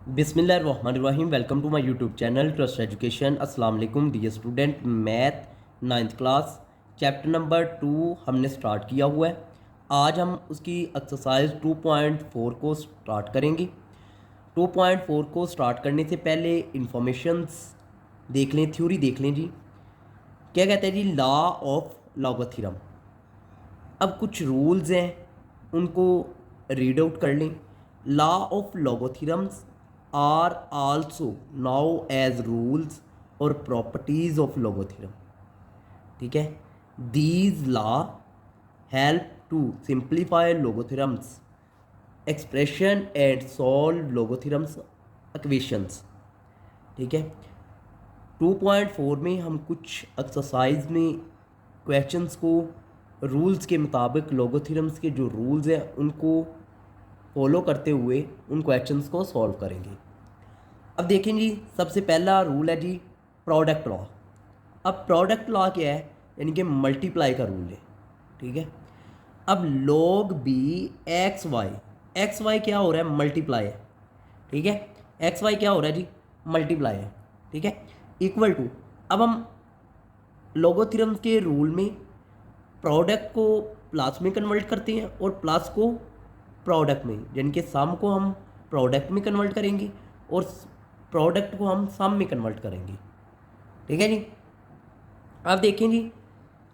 बिस्मिल्लाहिर्रहमानिर्रहीम। Welcome to my YouTube channel trust education. अस्सलाम वालेकुम dear student. Math 9th class chapter number 2 हमने start किया हुआ है। आज हम उसकी एक्सरसाइज 2.4 को स्टार्ट करेंगे। 2.4 को स्टार्ट करने से पहले इंफॉर्मेशंस देख लें, थ्योरी देख लें जी। क्या कहते हैं जी, लॉ ऑफ लॉगरिथम। अब कुछ रूल्स हैं, उनको रीड आउट कर लें। Law of logarithms are also known as rules और प्रॉपर्टीज ऑफ लॉगरिथम। ठीक है, these law help to simplify logarithms expression and solve logarithms equations. ठीक है, 2.4 में हम कुछ एक्सरसाइज में क्वेश्चंस को रूल्स के मुताबिक लॉगरिथम्स के जो रूल्स हैं उनको फॉलो करते हुए उन क्वेश्चंस को सॉल्व करेंगे। अब देखें जी, सबसे पहला रूल है जी प्रोडक्ट लॉ। अब प्रोडक्ट लॉ क्या है, यानी कि मल्टीप्लाई का रूल है। ठीक है, अब log b एक्स वाई क्या हो रहा है, मल्टीप्लाई है। ठीक है, एक्स वाई क्या हो रहा है जी, मल्टीप्लाई है। ठीक है, इक्वल टू, अब हम लोगोथ्योरम के रूल में प्रोडक्ट को प्लस में कन्वर्ट करते हैं और प्लस को प्रोडक्ट में, यानी कि सम को हम प्रोडक्ट में कन्वर्ट करेंगे और प्रोडक्ट को हम सम में कन्वर्ट करेंगे। ठीक है जी, अब देखें जी,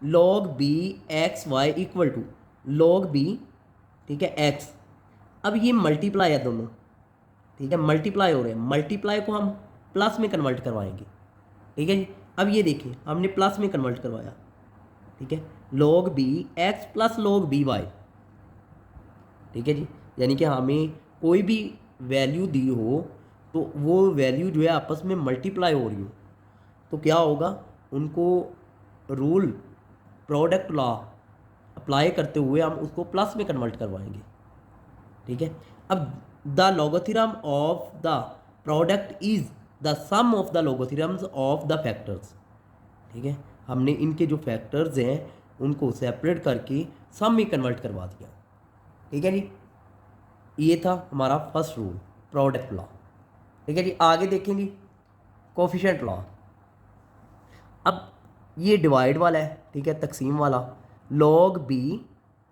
log b x y equal to log b, ठीक है, एक्स। अब ये मल्टीप्लाई है दोनों, ठीक है, मल्टीप्लाई हो रहे हैं। मल्टीप्लाई को हम प्लस में कन्वर्ट करवाएंगे। ठीक है जी, अब ये देखिए हमने प्लस में कन्वर्ट करवाया। ठीक है, log b x plus log b y. ठीक है जी, यानी कि हमें कोई भी वैल्यू दी हो तो वो वैल्यू जो है आपस में मल्टीप्लाई हो रही हो तो क्या होगा, उनको रूल प्रोडक्ट लॉ अप्लाई करते हुए हम उसको प्लस में कन्वर्ट करवाएंगे। ठीक है, अब the logarithm of the product is the sum of the logarithms of the factors. ठीक है, हमने इनके जो फैक्टर्स हैं उनको सेपरेट करके सम में कन्वर्ट करवा दिया। ठीक है जी, ये था हमारा फर्स्ट रूल प्रोडक्ट लॉ। ठीक है जी, आगे देखेंगे कोफिशिएंट लॉ। अब ये डिवाइड वाला है, ठीक है, तकसीम वाला। log b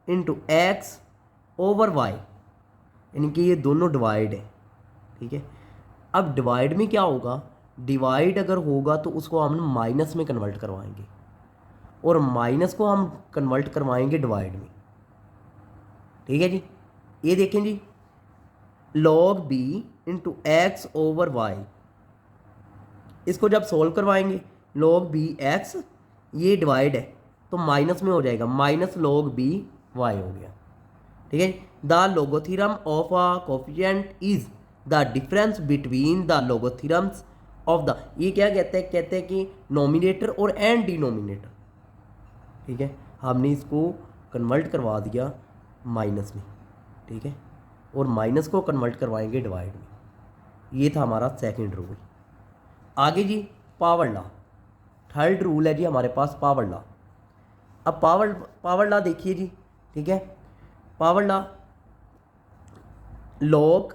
into x over y, यानी कि ये दोनों डिवाइड है। ठीक है, अब डिवाइड में क्या होगा, डिवाइड अगर होगा तो उसको हम माइनस में कन्वर्ट करवाएंगे और माइनस को हम कन्वर्ट करवाएंगे डिवाइड में। ठीक है जी, ये देखें जी, log b into x over y, इसको जब सोल्व करवाएंगे log b एक्स, ये डिवाइड है तो माइनस में हो जाएगा, माइनस log b वाई हो गया। ठीक है, the logarithm of a coefficient is the difference between the logarithms of the, ये क्या कहते हैं कि नोमिनेटर और एंड डिनोमिनेटर। ठीक है, हमने इसको कन्वर्ट करवा दिया माइनस में। ठीक है, और माइनस को कन्वर्ट करवाएंगे डिवाइड में। ये था हमारा सेकंड रूल। आगे जी पावर लॉ, थर्ड रूल है जी हमारे पास पावर लॉ। अब पावर लॉ देखिए जी। ठीक है, पावर लॉ log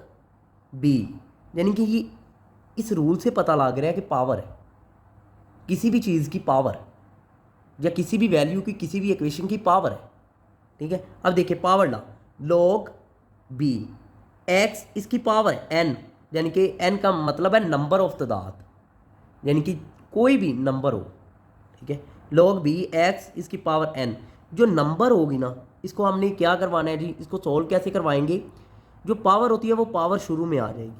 b, यानी कि ये इस रूल से पता लग रहा है कि पावर है, किसी भी चीज़ की पावर या किसी भी वैल्यू की किसी भी इक्वेशन की पावर है। ठीक है, अब देखिए power law log b x, इसकी पावर n, यानी कि n का मतलब है नंबर ऑफ तादाद, यानी कि कोई भी नंबर हो। ठीक है, log b एक्स इसकी पावर n, जो नंबर होगी ना इसको हमने क्या करवाना है जी, इसको सॉल्व कैसे करवाएंगे, जो पावर होती है वो पावर शुरू में आ जाएगी,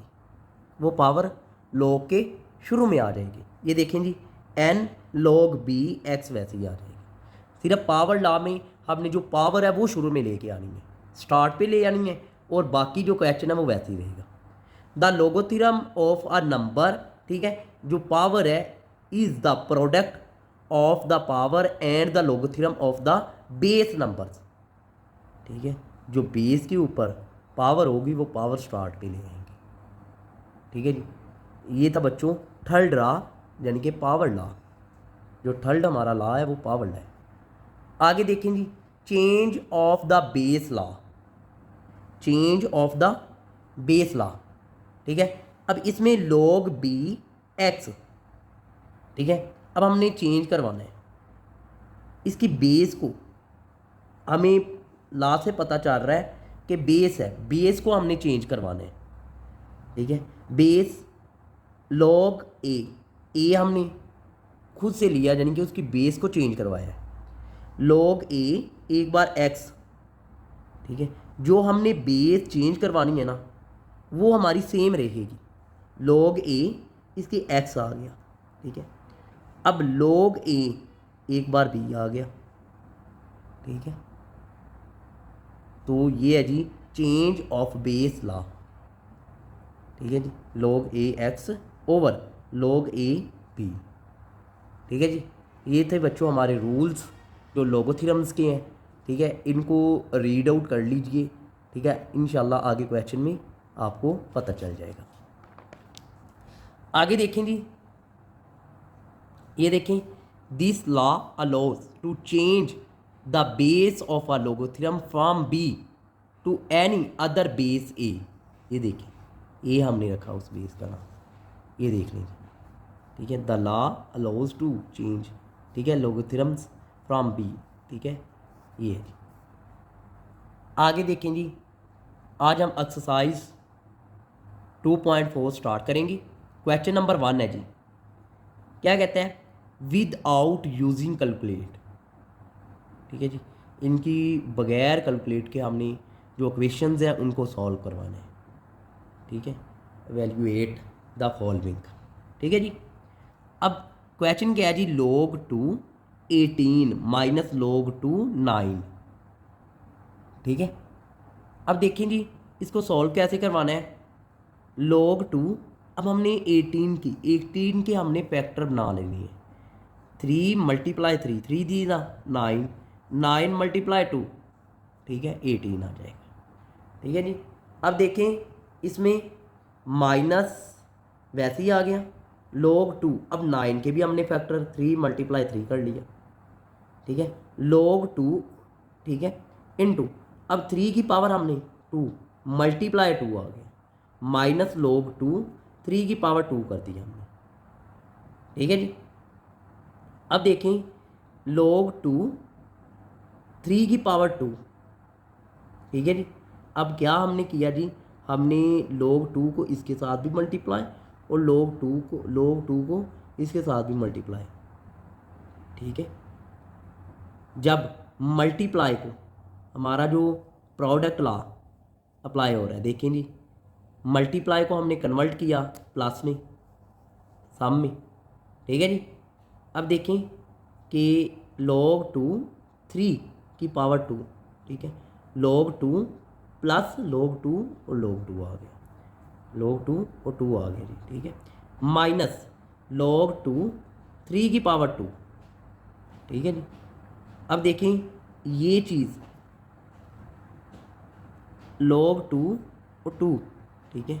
वो पावर log के शुरू में आ जाएगी। ये देखें जी, n log b एक्स वैसे ही आ जाएगी। सिर्फ पावर लॉ में हमने जो पावर है वो शुरू में लेके आनी है, स्टार्ट पे ले आनी है, और बाकी जो क्वेश्चन है वो वैसे ही रहेगा। The logarithm of a number, ठीक है, जो पावर है is the product of the power and the logarithm of the base numbers. ठीक है, जो बेस के ऊपर पावर होगी वो पावर स्टार्ट पे ले आएंगे। ठीक है जी, ये था बच्चों थर्ड लॉ, यानी कि पावर लॉ। जो थर्ड हमारा लॉ है वो पावर लॉ है। आगे देखें जी, change of the base law, change of the base law. ठीक है, अब इसमें log b x, ठीक है। अब हमने चेंज करवाना है इसकी बेस को। हमें ला से पता चल रहा है कि बेस है, बेस को हमने चेंज करवाना है, ठीक है। बेस log a हमने खुद से लिया, यानी कि उसकी बेस को चेंज करवाया है। log a एक बार x, ठीक है। जो हमने बेस चेंज करवानी है ना वो हमारी सेम रहेगी। log a इसके x आ गया, ठीक है। अब log a एक बार b आ गया, ठीक है। तो ये है जी चेंज ऑफ बेस लॉ, ठीक है जी। log a x over log a b, ठीक है जी। ये थे बच्चों हमारे रूल्स जो लोगोथेरम्स के हैं, ठीक है। इनको रीड आउट कर लीजिए, ठीक है। इंशाल्लाह आगे क्वेश्चन में आपको पता चल जाएगा। आगे देखें जी, ये देखें, this law allows to change the base of a logarithm from B to any other base A. ये देखें, ए हमने रखा उस बेस का नाम, ये देख लीजिए, ठीक है। The law allows to change, ठीक है, लोगोथेरम्स फ्रॉम बी, ठीक है। ये है जी। आगे देखें जी, आज हम एक्सरसाइज 2.4 स्टार्ट करेंगे। क्वेश्चन नंबर 1 है जी, क्या कहते हैं, विद आउट यूजिंग कैलकुलेट, ठीक है जी। इनकी बगैर कैलकुलेट के हमने जो इक्वेशंस हैं उनको सॉल्व करवाना है, ठीक है। एवेल्यूएट द फॉलोइंग, ठीक है जी। अब क्वेश्चन क्या है जी, log 2 18 माइनस log 2 9, ठीक है। अब देखें जी इसको सॉल्व कैसे करवाना है। log 2, अब हमने 18 के हमने फैक्टर बना लेनी है। 3 मल्टीप्लाई 3 3 दी ना 9, 9 मल्टीप्लाई 2, ठीक है, 18 आ जाएगा, ठीक है जी। अब देखें इसमें माइनस वैसे ही आ गया। log 2, अब 9 के भी हमने फैक्टर 3 मल्टीप्लाई 3 कर लिया, ठीक है। log 2, ठीक है, इनटू अब 3 की पावर हमने 2 मल्टीप्लाई 2 आ गया, माइनस log 2 3 की पावर 2 कर दी हमने, ठीक है जी। अब देखें log 2 3 की पावर 2, ठीक है जी। अब क्या हमने किया जी, हमने log 2 को इसके साथ भी मल्टीप्लाई और log 2 को इसके साथ भी मल्टीप्लाई, ठीक है। जब मल्टीप्लाई को हमारा जो प्रोडक्ट लॉ अप्लाई हो रहा है, देखें जी, मल्टीप्लाई को हमने कन्वर्ट किया प्लस में, सम में, ठीक है जी। अब देखें कि log 2 3 की पावर 2, ठीक है, log 2 प्लस log 2 और log 2 आ गया, log 2 और 2 आ गया जी, ठीक है। माइनस log 2 3 की पावर 2, ठीक है जी। अब देखें ये चीज़ log 2 और 2, ठीक है।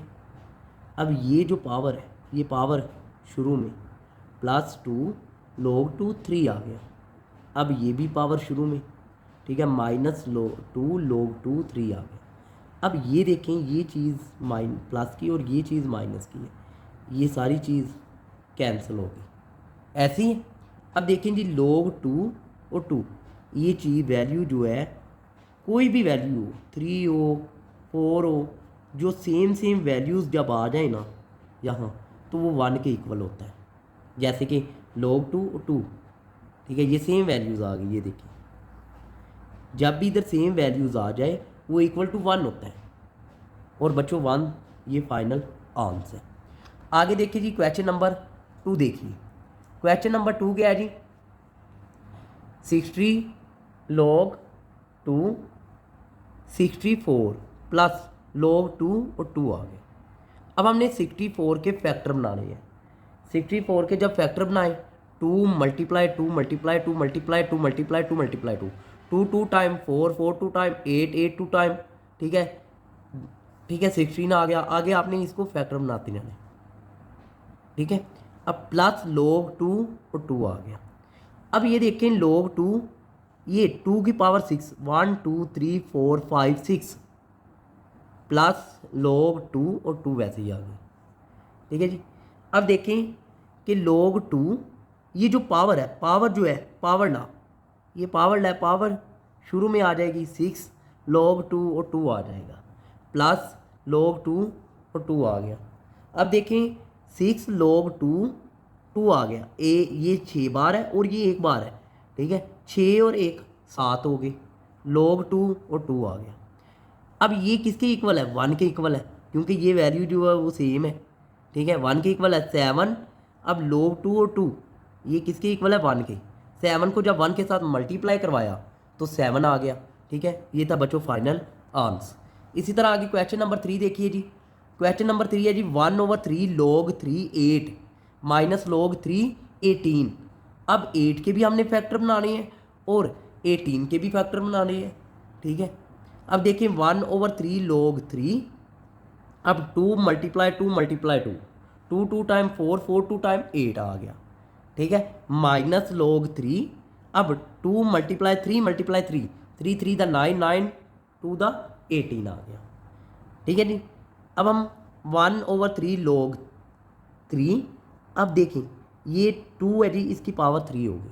अब ये जो पावर है, ये पावर शुरू में प्लस 2 log 2 3 आ गया, अब ये भी पावर शुरू में, ठीक है, माइनस टू log 2 3 आ गया। अब ये देखें ये चीज़ प्लस की और ये चीज़ माइनस की है, ये सारी चीज़ कैंसिल हो गई, ऐसी है। अब देखें जी log 2 और 2, ये चीज़ वैल्यू जो है कोई भी वैल्यू हो, 3 हो 4 हो, जो सेम वैल्यूज़ जब आ जाए ना यहाँ तो वो 1 के इक्वल होता है। जैसे कि log 2 और 2, ठीक है, ये सेम वैल्यूज़ आ गई, ये देखिए जब भी इधर सेम वैल्यूज़ आ जाए वो इक्वल टू 1 होता है। और बच्चों 1 ये फाइनल आंसर। आगे देखिए जी क्वेश्चन नंबर 2 देखिए। क्वेश्चन नंबर 2 क्या है जी, 60 log 2 64 प्लस log 2 और 2 आ गए। अब हमने 64 के फैक्टर बनाने हैं। 64 के जब फैक्टर बनाए 2 multiply 2 multiply 2 multiply 2 multiply 2 multiply 2 2 2 time 4 4 2 time 8 8 2 time, ठीक है, ठीक है, 16 आ गया। आगे आपने इसको फैक्टर बनाते जाना, ठीक है। अब प्लस log 2 और 2 आ गया। अब ये देखें log 2, ये 2 की पावर 6 1 2 3 4 5 6 प्लस log 2 और 2 वैसे ही आ गए। ठीक है जी। अब देखें कि log 2, ये जो पावर है, पावर जो है पावर ला, ये पावर ला, पावर शुरू में आ जाएगी 6 log 2 और 2 आ जाएगा, प्लस log 2 और 2 आ गया। अब देखें 6 log 2 2 आ गया, ये 6 बार है और ये 1 बार है, ठीक है, 6 और 1 7 हो गए, log 2 और 2 आ गया। अब ये किसके इक्वल है, 1 के इक्वल है, क्योंकि ये वैल्यू जो है वो सेम है, ठीक है, 1 के इक्वल है 7। अब log 2 और 2 ये किसके इक्वल है, 1 के। 7 को जब 1 के साथ मल्टीप्लाई करवाया तो 7 आ गया, ठीक है। ये था बच्चों फाइनल आंसर। इसी तरह आगे क्वेश्चन नंबर 3 देखिए जी। क्वेश्चन नंबर 3 है जी 1/3 log 3 8 माइनस log 3 18। अब 8 के भी हमने फैक्टर बनाने हैं और 18 के भी फैक्टर बनाने हैं, ठीक है। अब देखिए 1/3 log 3, अब 2 × 2 2 2 टाइम 4 4 2 टाइम 8 आ गया, ठीक है, माइनस log 3, अब 2 × 3 3 3 द 9 9 2 द 18 आ गया, ठीक है जी। अब हम 1/3 log 3, अब देखें ये 2 है जी, इसकी पावर 3 हो गई।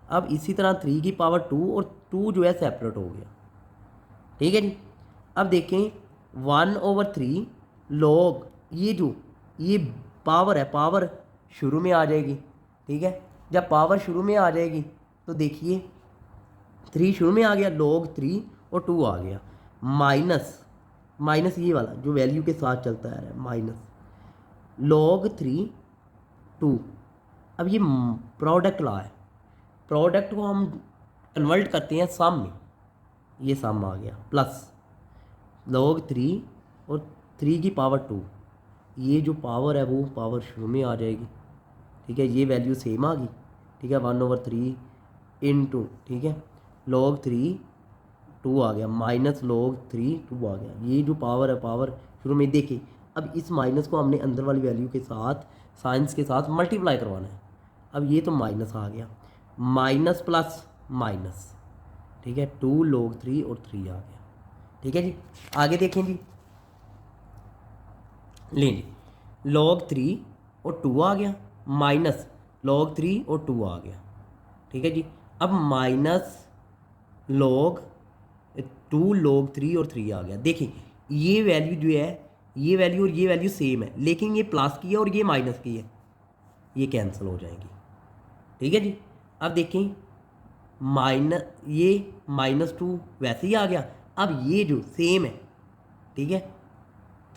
अब इसी तरह 3 की पावर 2 और 2 जो है सेपरेट हो गया, ठीक है जी। अब देखें 1/3 log, ये जो ये पावर है, पावर शुरू में आ जाएगी, ठीक है। जब पावर शुरू में आ जाएगी तो देखिए 3 शुरू में आ गया, log 3 और 2 आ गया, माइनस ये वाला जो वैल्यू के साथ चलता है, माइनस log 3 2। अब ये प्रोडक्ट ला है, प्रोडक्ट को हम कन्वर्ट करते हैं सम में, ये सम आ गया, प्लस log 3 और 3 की पावर 2, ये जो पावर है वो पावर शुरू में आ जाएगी, ठीक है, ये वैल्यू सेम आ गई, ठीक है, 1/3 इंटू, ठीक है, log 3 2 आ गया, माइनस log 3 2 आ गया। ये जो पावर है पावर शुरू में, देखिए अब इस माइनस को हमने अंदर वाली वैल्यू के साथ साइंस के साथ मल्टीप्लाई करवाना है। अब ये तो माइनस आ गया, माइनस प्लस माइनस, ठीक है, 2 log 3 और 3 आ गया, ठीक है जी। आगे देखें जी, लें जी log 3 और 2 आ गया, माइनस log 3 और 2 आ गया, ठीक है जी। अब माइनस log 2 log 3 और 3 आ गया। देखिए ये वैल्यू जो है, ये वैल्यू और ये वैल्यू सेम है, लेकिन ये प्लस की है और ये माइनस की है, ये कैंसिल हो जाएंगी, ठीक है जी। अब देखें ये -2 वैसे ही आ गया। अब ये जो सेम है, ठीक है,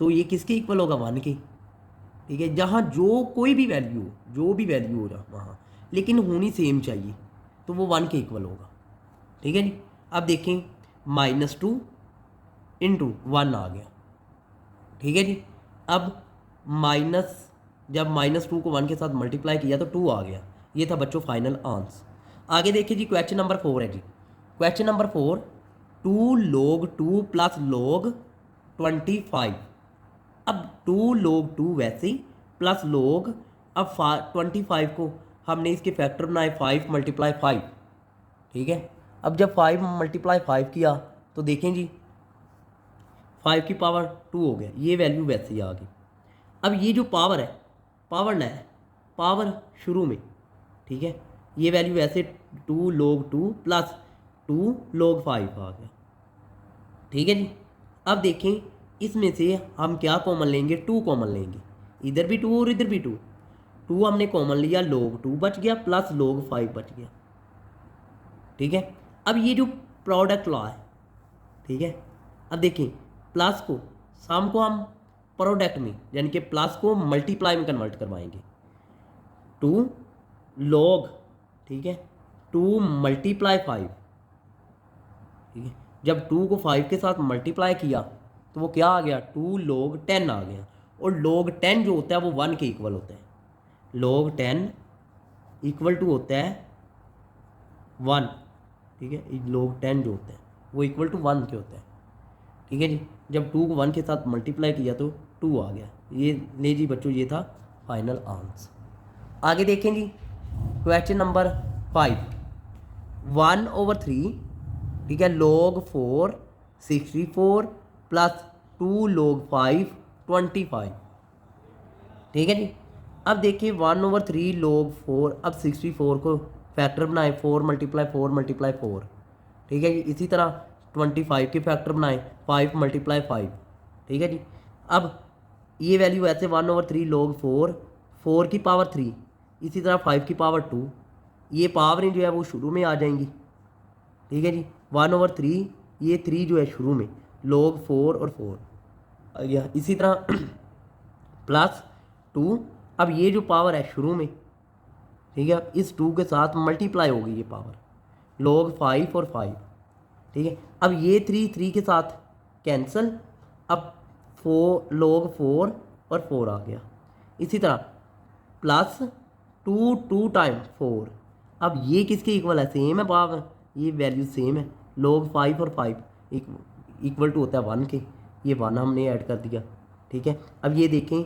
तो ये किसके इक्वल होगा, 1 के, ठीक है। जहाँ जो कोई भी वैल्यू हो रहा वहाँ, लेकिन होनी सेम चाहिए, तो वो 1 के इक्वल होगा, ठीक है जी। अब देखें -2 इंटू 1 आ गया, ठीक है जी। अब जब -2 को 1 के साथ मल्टीप्लाई किया तो 2 आ गया। ये था बच्चों फाइनल आंसर। आगे देखिए जी क्वेश्चन नंबर 4 है जी। Question number 4, 2 log 2 plus log 25। अब 2 log 2 वैसे ही प्लस log, अब 25 को हमने इसके फैक्टर बनाए 5 × 5, ठीक है। अब जब 5 × 5 किया तो देखें जी 5 की पावर 2 हो गया, ये वैल्यू वैसे ही आ गई। अब ये जो पावर है, पावर ना है, पावर शुरू में, ठीक है, ये वैल्यू वैसे 2 log 2 प्लस 2 log 5 आ गया, ठीक है जी। अब देखें इसमें से हम क्या कॉमन लेंगे, 2 कॉमन लेंगे, इधर भी 2 और इधर भी 2, 2 हमने कॉमन लिया, log 2 बच गया प्लस log 5 बच गया, ठीक है। अब ये जो प्रोडक्ट लॉ है, ठीक है, अब देखें प्लस को सम को हम प्रोडक्ट में यानी कि प्लस को मल्टीप्लाई में कन्वर्ट करवाएंगे, 2 log, ठीक है, 2 × 5, ठीक है। जब 2 को 5 के साथ मल्टीप्लाई किया तो वो क्या आ गया, 2 log 10 आ गया। और log 10 जो होता है वो 1 के इक्वल होता है, log 10 इक्वल टू होता है 1, ठीक है, log 10 जो होता है वो इक्वल टू 1 के होता है, ठीक है जी। जब 2 को 1 के साथ मल्टीप्लाई किया तो 2 आ गया। ये ले जी बच्चों, ये था फाइनल आंसर। आगे देखें जी क्वेश्चन नंबर 5, 1/3, ठीक है, log 4 64 प्लस 2 log 5 25, ठीक है जी। अब देखिए 1/3 log 4, अब 64 को फैक्टर बनाए, 4 × 4 × 4, ठीक है जी। इसी तरह 25 के फैक्टर बनाए, 5 × 5, ठीक है जी। अब ये वैल्यू ऐसे 1/3 log 4, 4 की पावर 3, इसी तरह 5 की पावर 2, ये पावरें जो है वो शुरू में आ जाएंगी, ठीक है जी। 1/3 ये 3 जो है शुरू में, log 4 और 4 आ गया। इसी तरह +2, अब ये जो पावर है शुरू में, ठीक है, इस 2 के साथ मल्टीप्लाई होगी ये पावर, log 5 और 5, ठीक है। अब ये 3 के साथ कैंसिल, अब 4 log 4 और 4 आ गया। इसी तरह +2 2 टाइम 4, अब ये किसके इक्वल है, सेम है पावर, ये वैल्यू सेम है, log 5 और 5 इक्वल टू होता है 1 के, ये 1 हमने ऐड कर दिया, ठीक है। अब ये देखें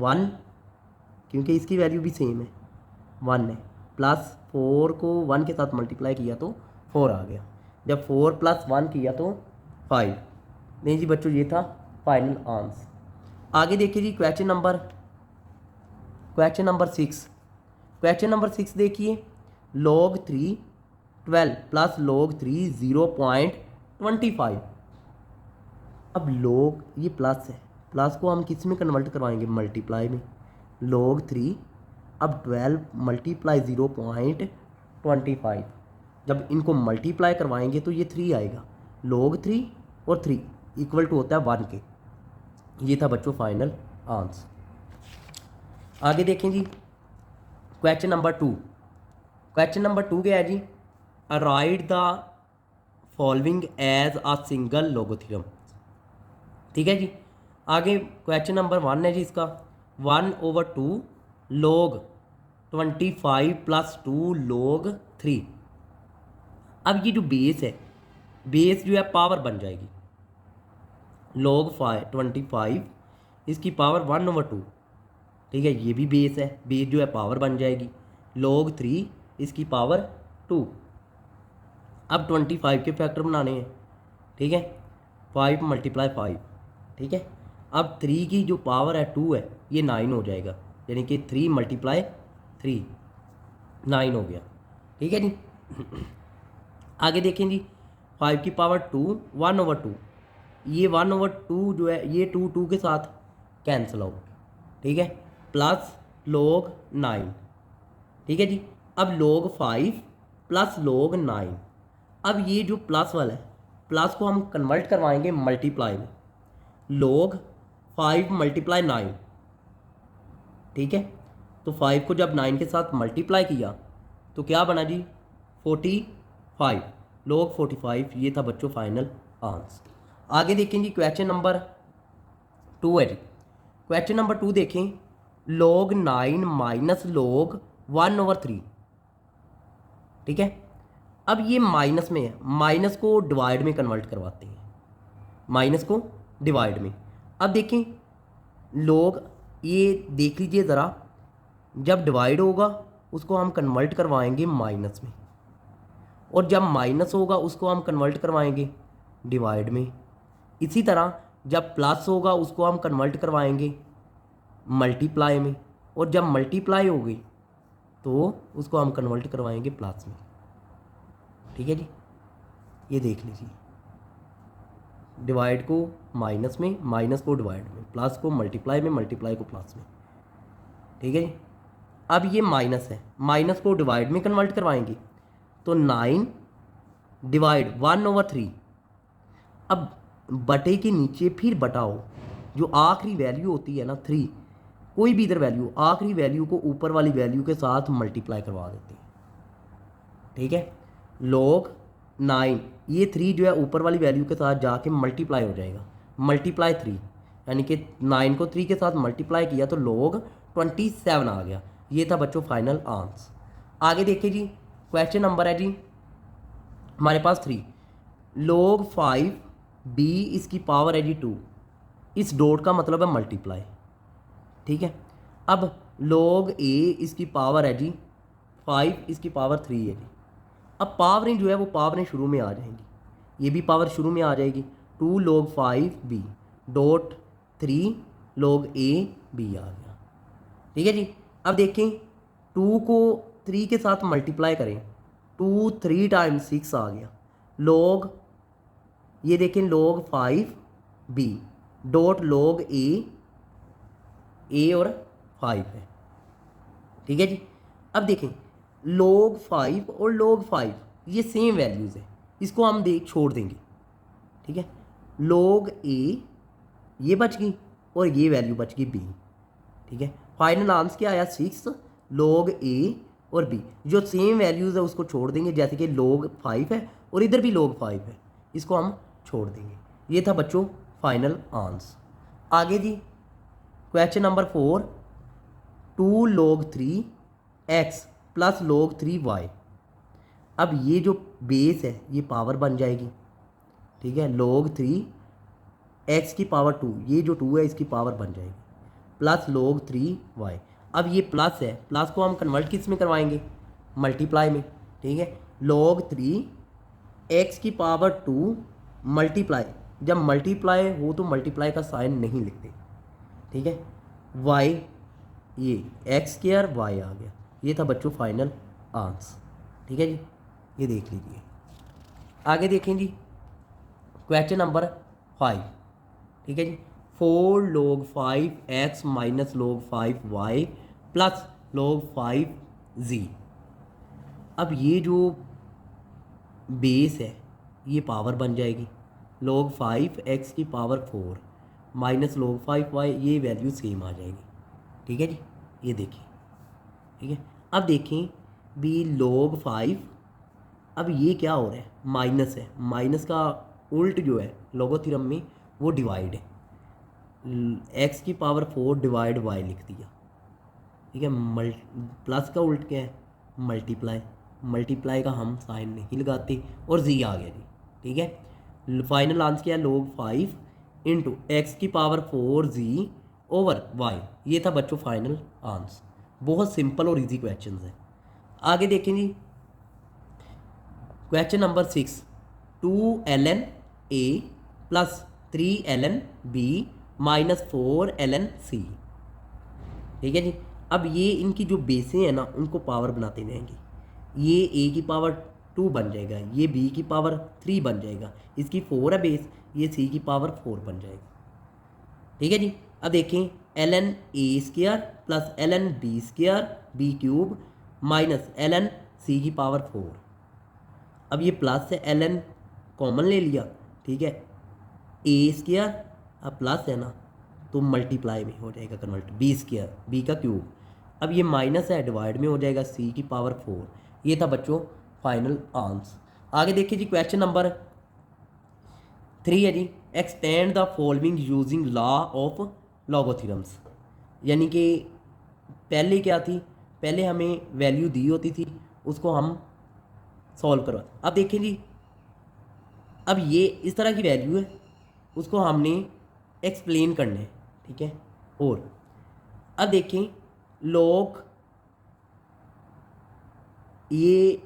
1, क्योंकि इसकी वैल्यू भी सेम है 1 है, +4 को 1 के साथ मल्टीप्लाई किया तो 4 आ गया, जब 4 + 1 किया तो 5। नहीं जी बच्चों, ये था फाइनल आंसर। आगे देखिए जी क्वेश्चन नंबर 6। क्वेश्चन नंबर 6 देखिए, log 3 12 + log 3 0.25। अब log ये प्लस है, प्लस को हम किस में कन्वर्ट करवाएंगे, मल्टीप्लाई में, log 3, अब 12 × 0.25, जब इनको मल्टीप्लाई करवाएंगे तो ये 3 आएगा, log 3 और 3 इक्वल टू होता है 1 के। ये था बच्चों फाइनल आंसर। आगे देखें जी क्वेश्चन नंबर 2। क्वेश्चन नंबर 2 क्या है जी, write the following as a single logarithm, ठीक है जी। आगे क्वेश्चन नंबर 1 है जी इसका, 1/2 log 25 + 2 log 3। अब ये जो बेस है, बेस जो है पावर बन जाएगी, log 25 इसकी पावर 1/2, ठीक है, ये भी बेस है, बेस जो है पावर बन जाएगी, log 3 इसकी पावर 2। अब 25 के फैक्टर बनाने हैं, ठीक है, 5 × 5, ठीक है। अब 3 की जो पावर है 2 है, ये 9 हो जाएगा, यानी कि 3 × 3 9 हो गया, ठीक है जी। आगे देखें जी 5 की पावर 2 1/2, ये 1/2 जो है ये 2 के साथ कैंसिल आउट, ठीक है, प्लस log 9, ठीक है जी। अब log 5 + log 9, अब ये जो प्लस वाला है, प्लस को हम कन्वर्ट करवाएंगे मल्टीप्लाई में, log 5 × 9, ठीक है। तो 5 को जब 9 के साथ मल्टीप्लाई किया तो क्या बना जी 45, log 45, ये था बच्चों फाइनल आंसर। आगे देखें जी क्वेश्चन नंबर 2 है जी। क्वेश्चन नंबर 2 देखें, log 9 - log 1/3, ठीक है। अब ये माइनस में है, माइनस को डिवाइड में कन्वर्ट करवाते हैं, माइनस को डिवाइड में। अब देखें log, ये देख लीजिए ज़रा, जब डिवाइड होगा उसको हम कन्वर्ट करवाएंगे माइनस में, और जब माइनस होगा उसको हम कन्वर्ट करवाएंगे डिवाइड में। इसी तरह जब प्लस होगा उसको हम कन्वर्ट करवाएंगे मल्टीप्लाई में, और जब मल्टीप्लाई होगी तो उसको हम कन्वर्ट करवाएंगे प्लस में, ठीक है जी। ये देख लीजिए, डिवाइड को माइनस में, माइनस को डिवाइड में, प्लस को मल्टीप्लाई में, मल्टीप्लाई को प्लस में, ठीक है जी। अब ये माइनस है, माइनस को डिवाइड में कन्वर्ट करवाएंगे तो 9 / 1/3, अब बटे के नीचे फिर बटाओ, जो आखिरी वैल्यू होती है ना 3, कोई भी इधर वैल्यू, आखिरी वैल्यू को ऊपर वाली वैल्यू के साथ मल्टीप्लाई करवा देते हैं, ठीक है। log 9, ये 3 जो है ऊपर वाली वैल्यू के साथ जाके मल्टीप्लाई हो जाएगा, मल्टीप्लाई 3, यानी कि 9 को 3 के साथ मल्टीप्लाई किया तो log 27 आ गया। ये था बच्चों फाइनल आंसर। आगे देखिए जी क्वेश्चन नंबर है जी हमारे पास 3, log 5b इसकी पावर है जी 2, इस डॉट का मतलब है मल्टीप्लाई, ठीक है। अब log a इसकी पावर है जी 5, इसकी पावर 3 है जी। अब पावरें जो है वो पावरें शुरू में आ जाएंगी, ये भी पावर शुरू में आ जाएगी, 2 log 5b dot 3 log a b आ गया, ठीक है जी। अब देखें 2 को 3 के साथ मल्टीप्लाई करें, 2 3 टाइम्स 6 आ गया। लॉग ये देखें log 5b dot log a और 5 है। ठीक है जी। अब देखें log 5 और log 5 ये सेम वैल्यूज़ है, इसको हम छोड़ देंगे। ठीक है, log a ये बच गई और ये वैल्यू बच गई b। ठीक है, फाइनल आंसर क्या आया 6 log a और b। जो सेम वैल्यूज़ है उसको छोड़ देंगे, जैसे कि log 5 है और इधर भी log 5 है, इसको हम छोड़ देंगे। ये था बच्चों फाइनल आंसर। आगे जी question number 4, 2 log 3x plus log 3y। अब ये जो बेस है ये पावर बन जाएगी। ठीक है, log 3x की पावर 2, ये जो 2 है इसकी पावर बन जाएगी, प्लस log 3y। अब ये प्लस है, प्लस को हम कन्वर्ट किस में करवाएंगे, मल्टीप्लाई में। ठीक है, log 3x की पावर 2 मल्टीप्लाई, जब मल्टीप्लाई हो तो मल्टीप्लाई का साइन नहीं लिखते। ठीक है, y ये x² y आ गया। ये था बच्चों फाइनल आंसर। ठीक है जी, ये देख लीजिए। आगे देखें जी क्वेश्चन नंबर 5। ठीक है जी, 4 log 5x minus log 5y plus log 5z। अब ये जो बेस है ये पावर बन जाएगी, log 5x की पावर 4 माइनस log 5y, ये वैल्यू सेम आ जाएगी। ठीक है जी, ये देखिए। ठीक है, अब देखें भी log 5, अब ये क्या हो रहा है, माइनस है, माइनस का उल्ट जो है लोगोथ्योरम में वो डिवाइड है, x की पावर 4 डिवाइड y लिख दिया। ठीक है, प्लस का उल्ट क्या है, मल्टीप्लाई, मल्टीप्लाई का हम साइन नहीं लगाते और z आ गया जी। ठीक है, फाइनल आंसर क्या है, log 5 इंटू एक्स की पावर 4z ओवर y। ये था बच्चों फाइनल आंसर। बहुत सिंपल और इजी क्वेश्चन है। आगे देखें जी question number 6, 2 ln a plus 3 ln b minus 4 ln c। ठीक है जी, अब ये इनकी जो बेसें हैं ना उनको पावर बनाते जाएंगे। ये a की पावर 2 बन जाएगा, ये b की पावर 3 बन जाएगा, इसकी 4 है बेस, ये c की पावर 4 बन जाएगा। ठीक है जी, अब देखें ln a² plus ln b² b cube minus ln c की पावर 4। अब ये प्लस है, ln कॉमन ले लिया। ठीक है, a², अब प्लस है ना तो मल्टीप्लाई में हो जाएगा कन्वर्ट, b² b का क्यूब। अब ये माइनस है, डिवाइड में हो जाएगा c की पावर 4। ये था बच्चों फाइनल आंसर। आगे देखिए जी क्वेश्चन नंबर 3 है जी, extend the following using law of logarithms. यानी कि पहले क्या थी, पहले हमें वैल्यू दी होती थी, उसको हम सॉल्व करवा। अब देखें जी, अब ये इस तरह की वैल्यू है, उसको हमने एक्सप्लेन करना है। ठीक है, और अब देखें log ये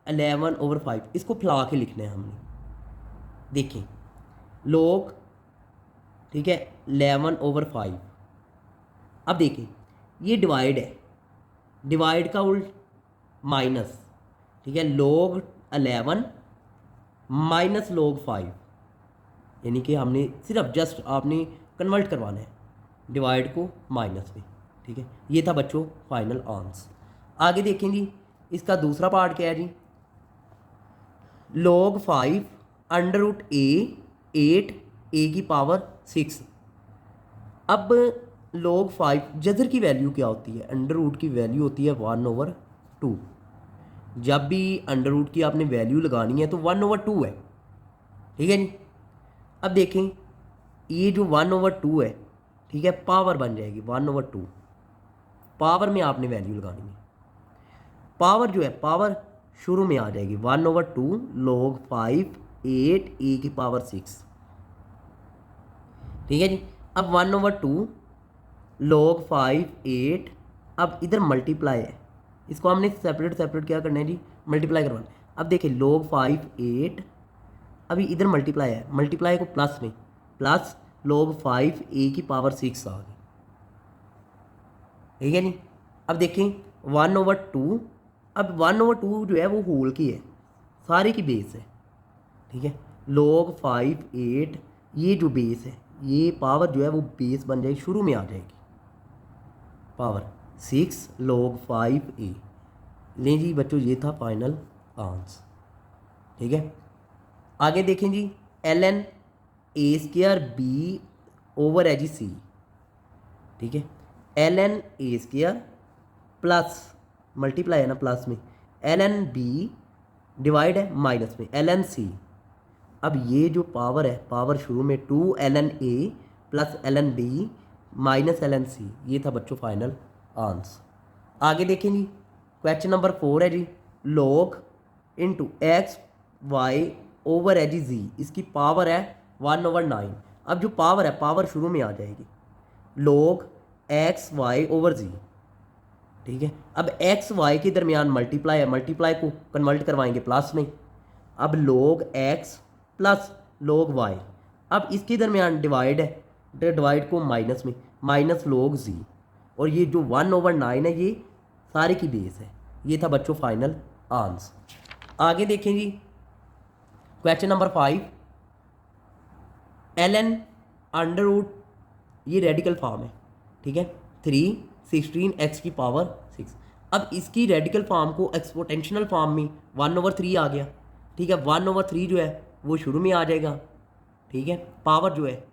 11/5, इसको फैला के लिखना है हमने। देखें log, ठीक है 11/5। अब देखें ये डिवाइड है, डिवाइड का उल्ट माइनस। ठीक है, log 11 माइनस log 5, यानी कि हमने सिर्फ जस्ट आपने कन्वर्ट करवाना है डिवाइड को माइनस में। ठीक है, ये था बच्चों फाइनल आंसर। आगे देखें जी इसका दूसरा पार्ट क्या है जी, log 5 √a 8 a की पावर 6। अब log 5 जज़र की वैल्यू क्या होती है, अंडर रूट की वैल्यू होती है 1/2। जब भी अंडर रूट की आपने वैल्यू लगानी है तो 1/2 है। ठीक है जी, अब देखें ये जो 1/2 है, ठीक है, पावर बन जाएगी 1/2। पावर में आपने वैल्यू लगानी है, पावर जो है पावर शुरू में आ जाएगी 1/2 log 5 8 a की पावर 6। ठीक है जी, अब 1/2 log 5 8, अब इधर मल्टीप्लाई है, इसको हमने सेपरेट सेपरेट क्या करना है जी, मल्टीप्लाई करवाना है। अब देखिए log 5 8, अभी इधर मल्टीप्लाई है, मल्टीप्लाई को प्लस में, प्लस log 5 a की पावर 6 आ गई। ठीक है जी। अब देखें 1/2, अब 1/2 जो है वो होल की है, सारे की बेस है। ठीक है, log 5 8, ये जो बेस है ये पावर जो है वो बेस बन जाएगी, शुरू में आ जाएगी पावर 6 log 5a। लें जी बच्चों, ये था फाइनल आंसर। ठीक है, आगे देखें जी ln a²b/c। ठीक है, ln a² प्लस मल्टीप्लाई है ना प्लस में, ln b डिवाइड है माइनस में ln c। अब ये जो पावर है, पावर शुरू में 2 ln a plus ln b minus ln c, ये था बच्चों फाइनल आंसर। आगे देखें जी क्वेश्चन नंबर 4 है जी, log into x y over h जी, इसकी पावर है 1/9। अब जो पावर है, पावर शुरू में आ जाएगी, log एक्स वाई ओवर जी। ठीक है, अब एक्स वाई के दरमियान मल्टीप्लाई है, मल्टीप्लाई को कन्वर्ट करवाएंगे प्लस में। अब log x plus log y, अब इसके दरमियान डिवाइड है, डिवाइड को माइनस में, माइनस log जी। और ये जो 1/9 है ये सारे की बेस है। ये था बच्चों फाइनल आंसर। आगे देखें जी question number 5, ln under root, ये रेडिकल फॉर्म है। ठीक है, 3 16 x की पावर 6। अब इसकी रेडिकल फॉर्म को एक्सपोनेंशियल फॉर्म में 1/3 आ गया। ठीक है, 1/3 जो है वो शुरू में आ जाएगा। ठीक है, पावर जो है,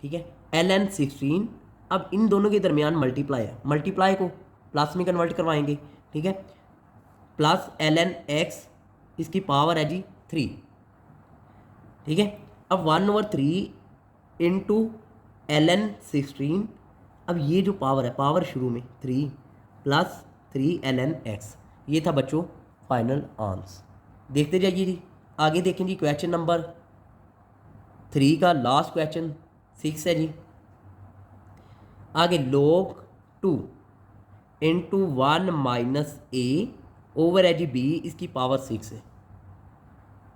ठीक है, ln 16। अब इन दोनों के दरमियान मल्टीप्लाई है, मल्टीप्लाई को प्लस में कन्वर्ट करवाएंगे। ठीक है, प्लस ln x, इसकी पावर है जी 3। ठीक है, अब 1/3 इंटू ln 16। अब ये जो पावर है, पावर शुरू में 3 प्लस 3 ln x, ये था बच्चों फाइनल आंसर। देखते जाइए जी, आगे देखें जी क्वेश्चन नंबर 3 का लास्ट क्वेश्चन 6 है जी। आगे log 2 into 1 minus a over H b, इसकी पावर 6 है।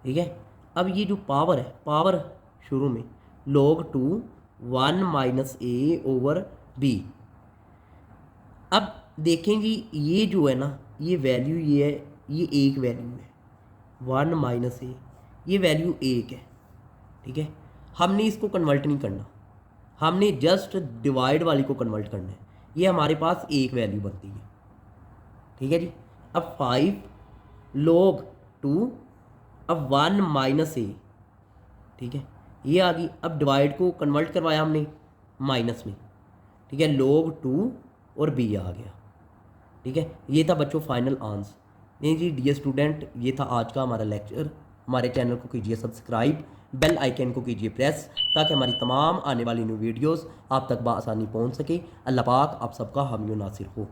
ठीक है, अब ये जो पावर है, पावर शुरू में log 2 1 minus a over b। अब देखें जी ये जो है ना, ये वैल्यू ये है, ये एक वैल्यू है 1 माइनस a, ये वैल्यू एक है। ठीक है, हमने इसको कन्वर्ट नहीं करना, हमने जस्ट डिवाइड वाली को कन्वर्ट करना है। ये हमारे पास एक वैल्यू बनती है। ठीक है जी, अब 5 log 2, अब 1 माइनस a। ठीक है, ये आ गई। अब डिवाइड को कन्वर्ट करवाया हमने माइनस में। ठीक है, log 2 और b आ गया। ठीक है, ये था बच्चों फाइनल आंसर। नहीं जी डियर स्टूडेंट, ये था आज का हमारा लेक्चर। हमारे चैनल को कीजिए सब्सक्राइब, बेल आइकन को कीजिए प्रेस, ताकि हमारी तमाम आने वाली न्यू वीडियोस आप तक बआसानी पहुंच सके। अल्लाह पाक आप सबका हामी नासिर हो।